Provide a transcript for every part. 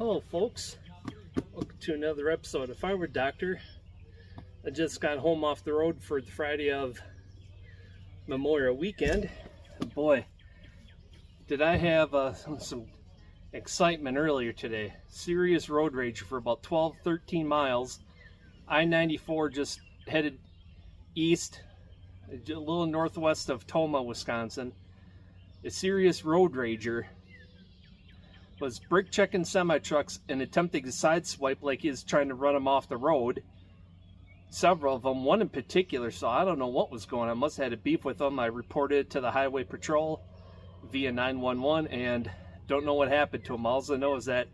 Hello folks, welcome to another episode of Firewood Doctor. I just got home off the road for the Friday of Memorial Weekend. And boy, did I have some excitement earlier today. Serious road rage for about 12-13 miles. I-94 just headed east, a little northwest of Tomah, Wisconsin. A serious road rager was brake checking semi-trucks and attempting to sideswipe like he's trying to run them off the road. Several of them, one in particular, so I don't know what was going on. I must have had a beef with them. I reported it to the highway patrol via 911 and don't know what happened to them. All I know is that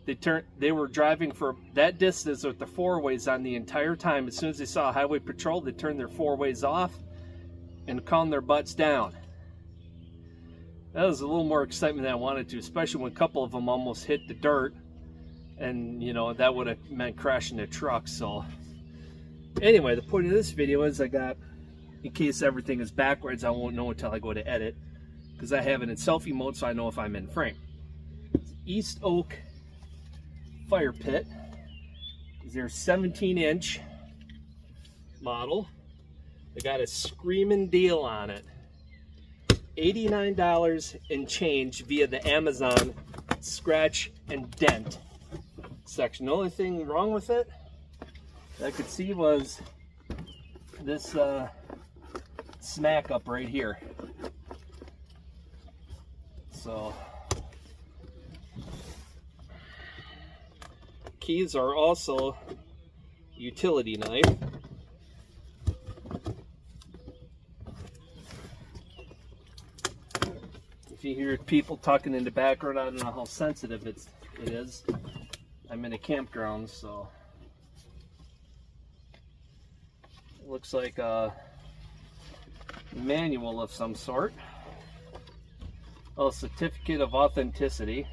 they were driving for that distance with the four-ways on the entire time. As soon as they saw a highway patrol, they turned their four-ways off and calmed their butts down. That was a little more excitement than I wanted to, especially when a couple of them almost hit the dirt, and you know that would have meant crashing the truck. So anyway, the point of this video is I got, in case everything is backwards, I won't know until I go to edit, because I have it in selfie mode so I know if I'm in frame. East Oak fire pit is their 17-inch model. They got a screaming deal on it. $89 and change via the Amazon scratch and dent section. The only thing wrong with it that I could see was this smack up right here. So keys are also utility knife. If you hear people talking in the background, I don't know how sensitive it is. I'm in a campground, so it looks like a manual of some sort. Oh, certificate of authenticity.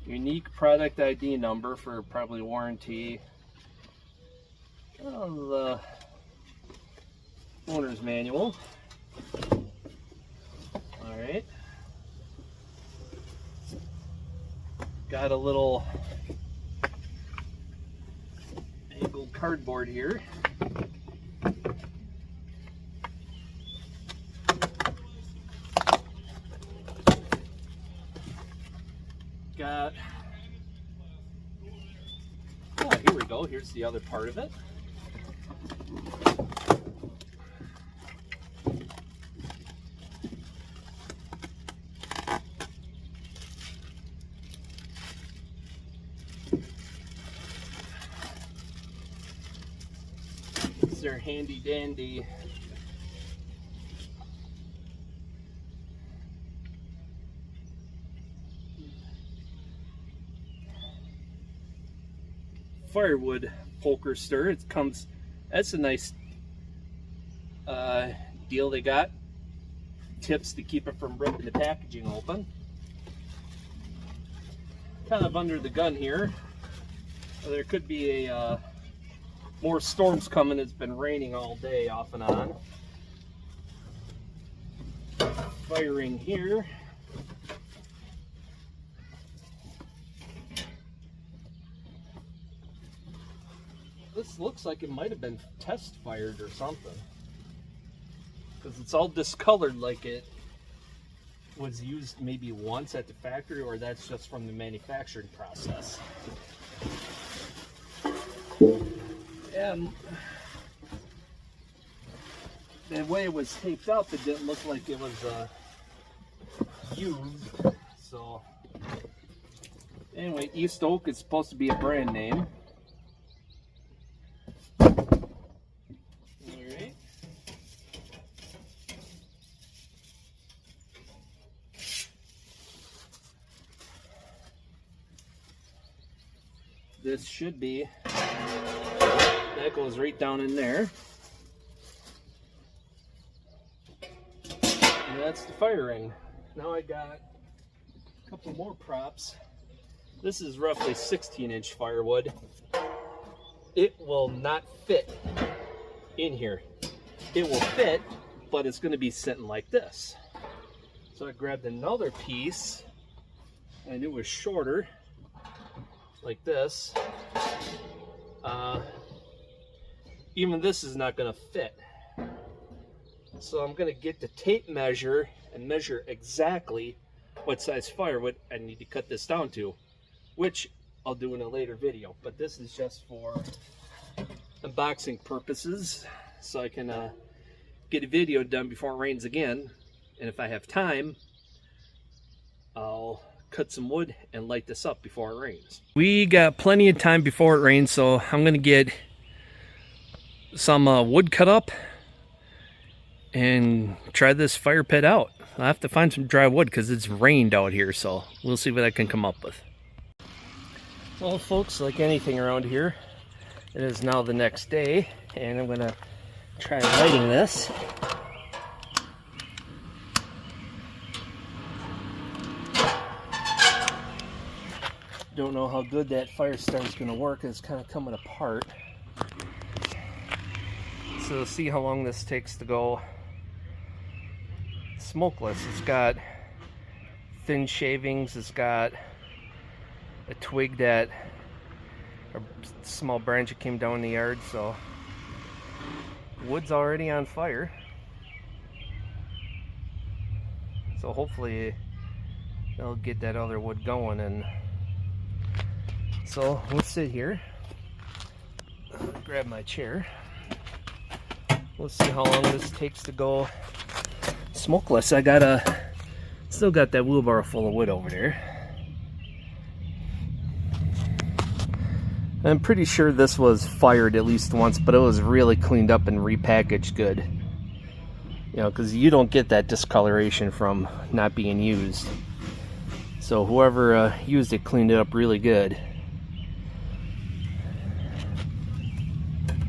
Unique product ID number for probably warranty. Oh, the owner's manual. Alright. Got a little angled cardboard here. Got, oh, here we go. Here's the other part of it. Their handy dandy Firewood poker stir. It comes, that's a nice deal they got. Tips to keep it from ripping the packaging open. Kind of under the gun here. There could be a more storms coming. It's been raining all day off and on. Firing here. This looks like it might have been test fired or something, because it's all discolored like it was used maybe once at the factory, or that's just from the manufacturing process. And the way it was taped up, it didn't look like it was used. So anyway, East Oak is supposed to be a brand name. Alright. This should be, that goes right down in there. And that's the fire ring. Now I got a couple more props. This is roughly 16-inch firewood. It will not fit in here. It will fit, but it's going to be sitting like this. So I grabbed another piece, and it was shorter. like this, even this is not going to fit. So I'm going to get the tape measure and measure exactly what size firewood I need to cut this down to, which I'll do in a later video. But this is just for unboxing purposes, so I can get a video done before it rains again. And if I have time, I'll cut some wood and light this up before it rains. We got plenty of time before it rains, so I'm going to get some wood cut up and try this fire pit out. I'll have to find some dry wood because it's rained out here, so we'll see what I can come up with. Well, folks, like anything around here, it is now the next day, and I'm going to try lighting this. Don't know how good that fire starter's going to work. It's kind of coming apart. So let's see how long this takes to go smokeless. It's got thin shavings. It's got a twig that, a small branch that came down in the yard. So wood's already on fire. So hopefully they'll get that other wood going. And so we'll sit here, grab my chair. We'll see how long this takes to go smokeless. I still got that wheelbarrow full of wood over there. I'm pretty sure this was fired at least once, but it was really cleaned up and repackaged good. You know, because you don't get that discoloration from not being used. So whoever used it cleaned it up really good.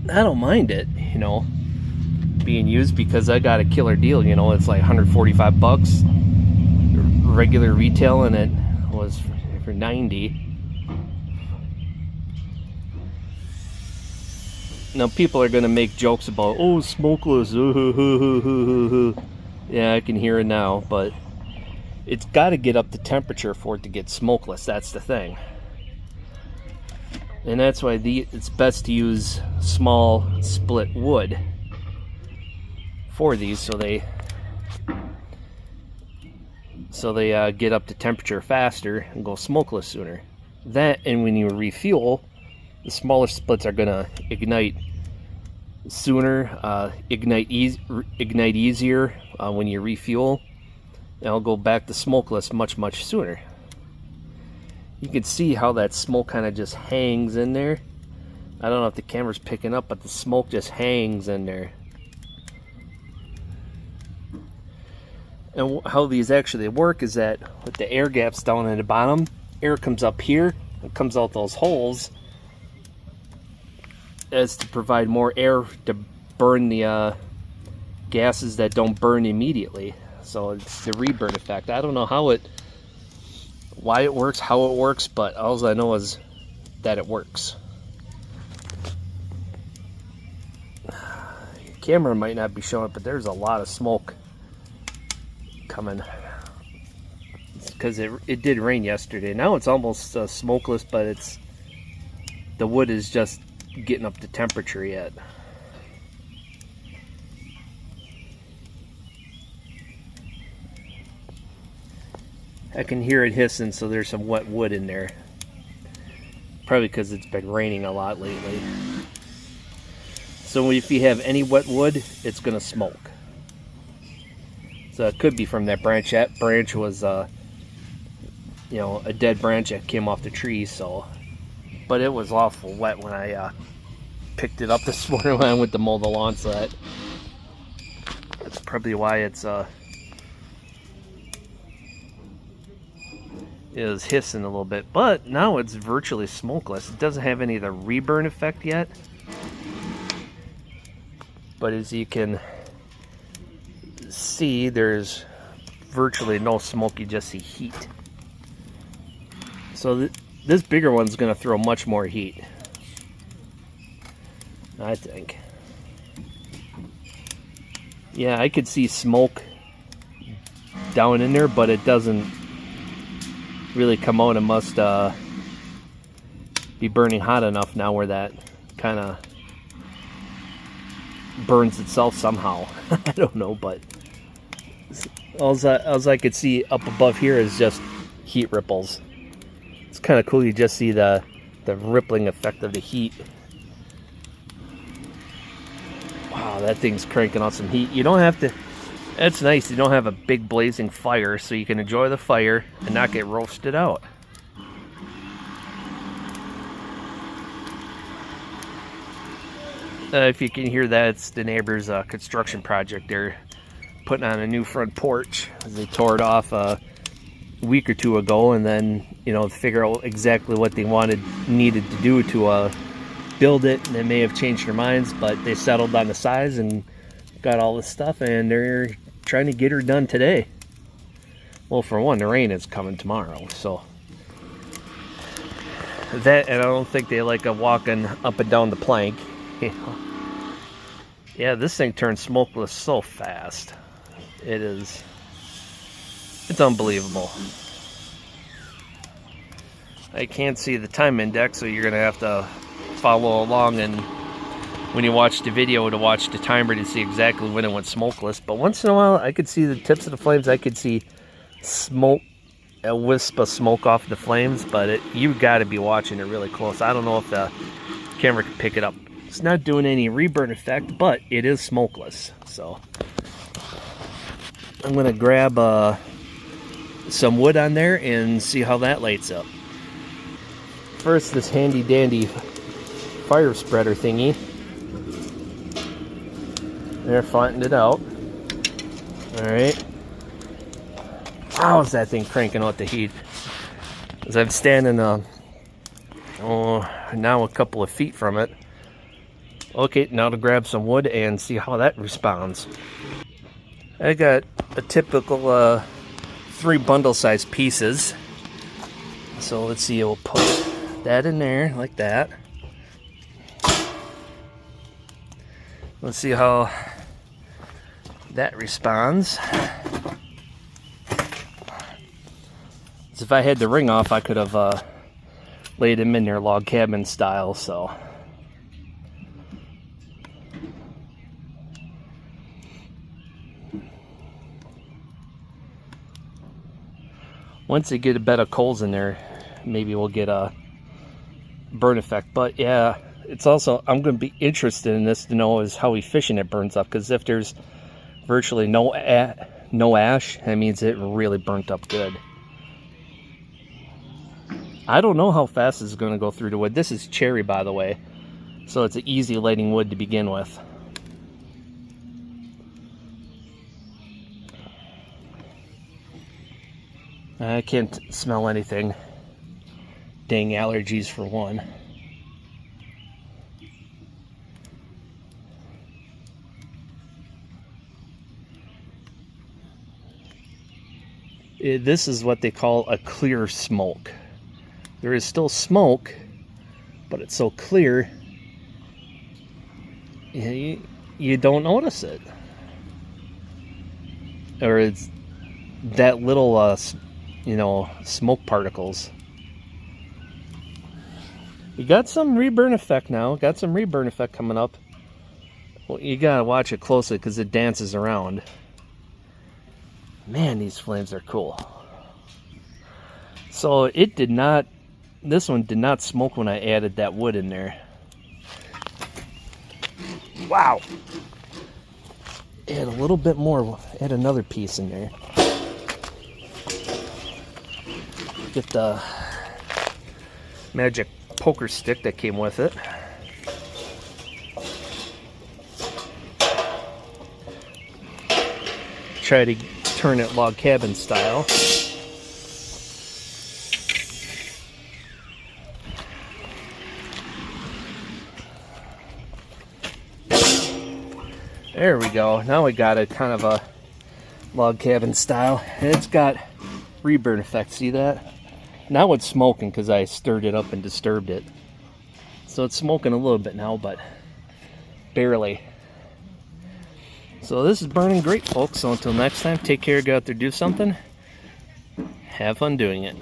I don't mind it, you know, being used, because I got a killer deal. You know, it's like 145 bucks regular retail, and it was for 90. Now people are gonna make jokes about, oh, smokeless, yeah, I can hear it now, but it's got to get up to temperature for it to get smokeless. That's the thing. And that's why it's best to use small split wood for these, so they get up to temperature faster and go smokeless sooner. That, and when you refuel, the smaller splits are gonna ignite sooner, ignite easier when you refuel. And I'll go back to smokeless much sooner. You can see how that smoke kind of just hangs in there. I don't know if the camera's picking up, but the smoke just hangs in there. And how these actually work is that with the air gaps down in the bottom, air comes up here and comes out those holes as to provide more air to burn the gases that don't burn immediately. So it's the reburn effect. I don't know why it works, how it works, but all I know is that it works. Your camera might not be showing it, but there's a lot of smoke coming. It's because it did rain yesterday. Now it's almost smokeless, but the wood is just getting up to temperature yet. I can hear it hissing, so there's some wet wood in there. Probably because it's been raining a lot lately. So if you have any wet wood, it's going to smoke. So it could be from that branch. That branch was, you know, a dead branch that came off the tree. So, but it was awful wet when I picked it up this morning when I went to mow the lawn. So that's probably why it's is hissing a little bit, but now it's virtually smokeless. It doesn't have any of the reburn effect yet, but as you can see, there's virtually no smoke. You just see heat. So this bigger one's going to throw much more heat, I think. Yeah, I could see smoke down in there, but it doesn't really come out. It must be burning hot enough now where that kind of burns itself somehow. I don't know, but all I could see up above here is just heat ripples. It's kind of cool. You just see the rippling effect of the heat. Wow, that thing's cranking out some heat. You don't have to, that's nice. You don't have a big blazing fire, so you can enjoy the fire and not get roasted out. If you can hear that, it's the neighbor's construction project. They're putting on a new front porch. They tore it off a week or two ago, and then, you know, figure out exactly what they needed to do to build it. And they may have changed their minds, but they settled on the size and got all this stuff, and they're trying to get her done today. Well, for one, the rain is coming tomorrow, so that, and I don't think they like walking up and down the plank. Yeah, this thing turns smokeless so fast. It's unbelievable. I can't see the time index, so you're gonna have to follow along, and when you watch the video, to watch the timer to see exactly when it went smokeless. But once in a while, I could see the tips of the flames. I could see smoke, a wisp of smoke off the flames, but you got to be watching it really close. I don't know if the camera can pick it up. It's not doing any reburn effect, but it is smokeless. So I'm gonna grab some wood on there and see how that lights up. First, this handy dandy fire spreader thingy. There, flattened it out. Alright. How's that thing cranking out the heat? As I'm standing now a couple of feet from it. Okay, now to grab some wood and see how that responds. I got a typical 3 bundle size pieces. So let's see, we'll put that in there like that. Let's see how that responds. So if I had the ring off, I could have laid them in there log cabin style, so. Once they get a bed of coals in there, maybe we'll get a burn effect. But yeah, it's also, I'm going to be interested in this to know is how efficient it burns up. Because if there's virtually no ash, that means it really burnt up good. I don't know how fast this is going to go through the wood. This is cherry, by the way, so it's an easy lighting wood to begin with. I can't smell anything. Dang allergies for one. This is what they call a clear smoke. There is still smoke, but it's so clear you don't notice it. Or it's that little smoke particles. You got some reburn effect now. Got some reburn effect coming up. Well, you gotta watch it closely because it dances around. Man, these flames are cool. So it did not, this one did not smoke when I added that wood in there. Wow. Add a little bit more, add another piece in there. Get the magic poker stick that came with it. Try to turn it log cabin style. There we go. Now we got it kind of a log cabin style. And it's got reburn effect. See that? Now it's smoking because I stirred it up and disturbed it. So it's smoking a little bit now, but barely. So this is burning great, folks. So until next time, take care, go out there, do something. Have fun doing it.